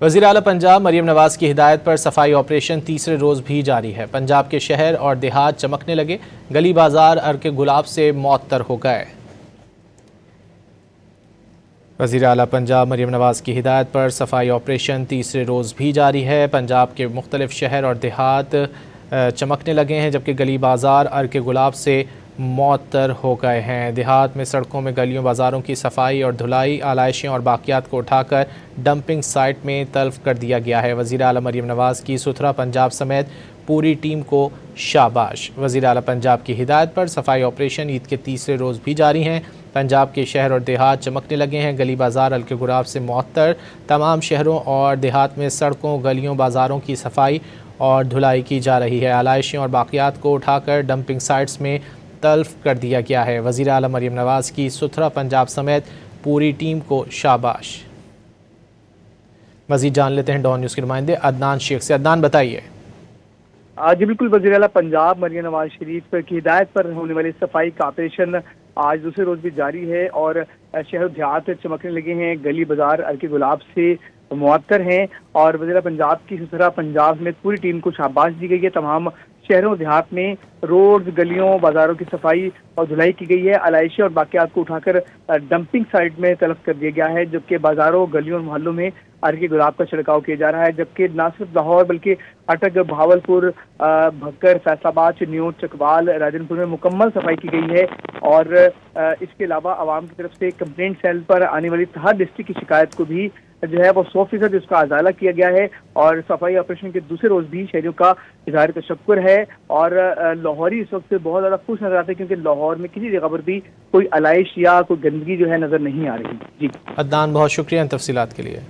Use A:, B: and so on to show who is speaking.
A: وزیر اعلیٰ پنجاب مریم نواز کی ہدایت پر صفائی آپریشن تیسرے روز بھی جاری ہے۔ پنجاب کے شہر اور دیہات چمکنے لگے، گلی بازار ارک گلاب سے معطر ہو گئے۔ وزیر اعلیٰ پنجاب مریم نواز کی ہدایت پر صفائی آپریشن تیسرے روز بھی جاری ہے۔ پنجاب کے مختلف شہر اور دیہات چمکنے لگے ہیں، جبکہ گلی بازار ارک گلاب سے معطر ہو گئے ہیں۔ دیہات میں سڑکوں میں گلیوں بازاروں کی صفائی اور دھلائی، آلائشیں اور باقیات کو اٹھا کر ڈمپنگ سائٹ میں تلف کر دیا گیا ہے۔ وزیر اعلیٰ مریم نواز کی ستھرا پنجاب سمیت پوری ٹیم کو شاباش۔ وزیر اعلیٰ پنجاب کی ہدایت پر صفائی آپریشن عید کے تیسرے روز بھی جاری ہیں۔ پنجاب کے شہر اور دیہات چمکنے لگے ہیں، گلی بازار ارک گلاب سے معطر۔ تمام شہروں اور دیہات میں سڑکوں، گلیوں، بازاروں کی صفائی اور دھلائی کی جا رہی ہے۔ آلائشیں اور باقیات کو اٹھا کر ڈمپنگ سائٹس میں تلف کر دیا گیا ہے۔ وزیر اعلیٰ مریم نواز کی ستھرا پنجاب سمیت پوری ٹیم کو شاباش۔ مزید جان لیتے ہیں ڈان نیوز کے نمائندے عدنان شیخ سے۔ عدنان بتائیے۔
B: جی بالکل، وزیر اعلیٰ پنجاب مریم نواز شریف کی ہدایت پر ہونے والی صفائی کا آپریشن آج دوسرے روز بھی جاری ہے اور شہر و دیہات چمکنے لگے ہیں، گلی بازار ارک گلاب سے معطر ہیں اور وزیر اعلیٰ پنجاب کی ستھرا پنجاب میں پوری ٹیم کو شاباش دی گئی ہے۔ تمام شہروں دیہات میں روڈز، گلیوں، بازاروں کی صفائی اور دھلائی کی گئی ہے۔ علائشیں اور باقیات کو اٹھا کر ڈمپنگ سائٹ میں تلف کر دیا گیا ہے، جبکہ بازاروں، گلیوں اور محلوں میں ارک گلاب کا چھڑکاؤ کیا جا رہا ہے، جبکہ نہ صرف لاہور بلکہ اٹک، بہاولپور، بھکر، فیصل آباد، چنیوٹ، چکوال، راجن پور میں مکمل صفائی کی گئی ہے اور اس کے علاوہ عوام کی طرف سے کمپلینٹ سیل پر آنے والی ہر ڈسٹرکٹ کی شکایت کو بھی جو ہے وہ 100% اس کا ازالہ کیا گیا ہے اور صفائی آپریشن کے دوسرے روز بھی شہریوں کا اظہار تشکر ہے اور لاہوری اس وقت بہت زیادہ خوش نظر آتے ہیں کیونکہ لاہور میں کسی جگہ پر بھی کوئی علائش یا کوئی گندگی جو ہے نظر نہیں آ رہی۔ جی
A: عدنان، بہت شکریہ ان تفصیلات کے لیے۔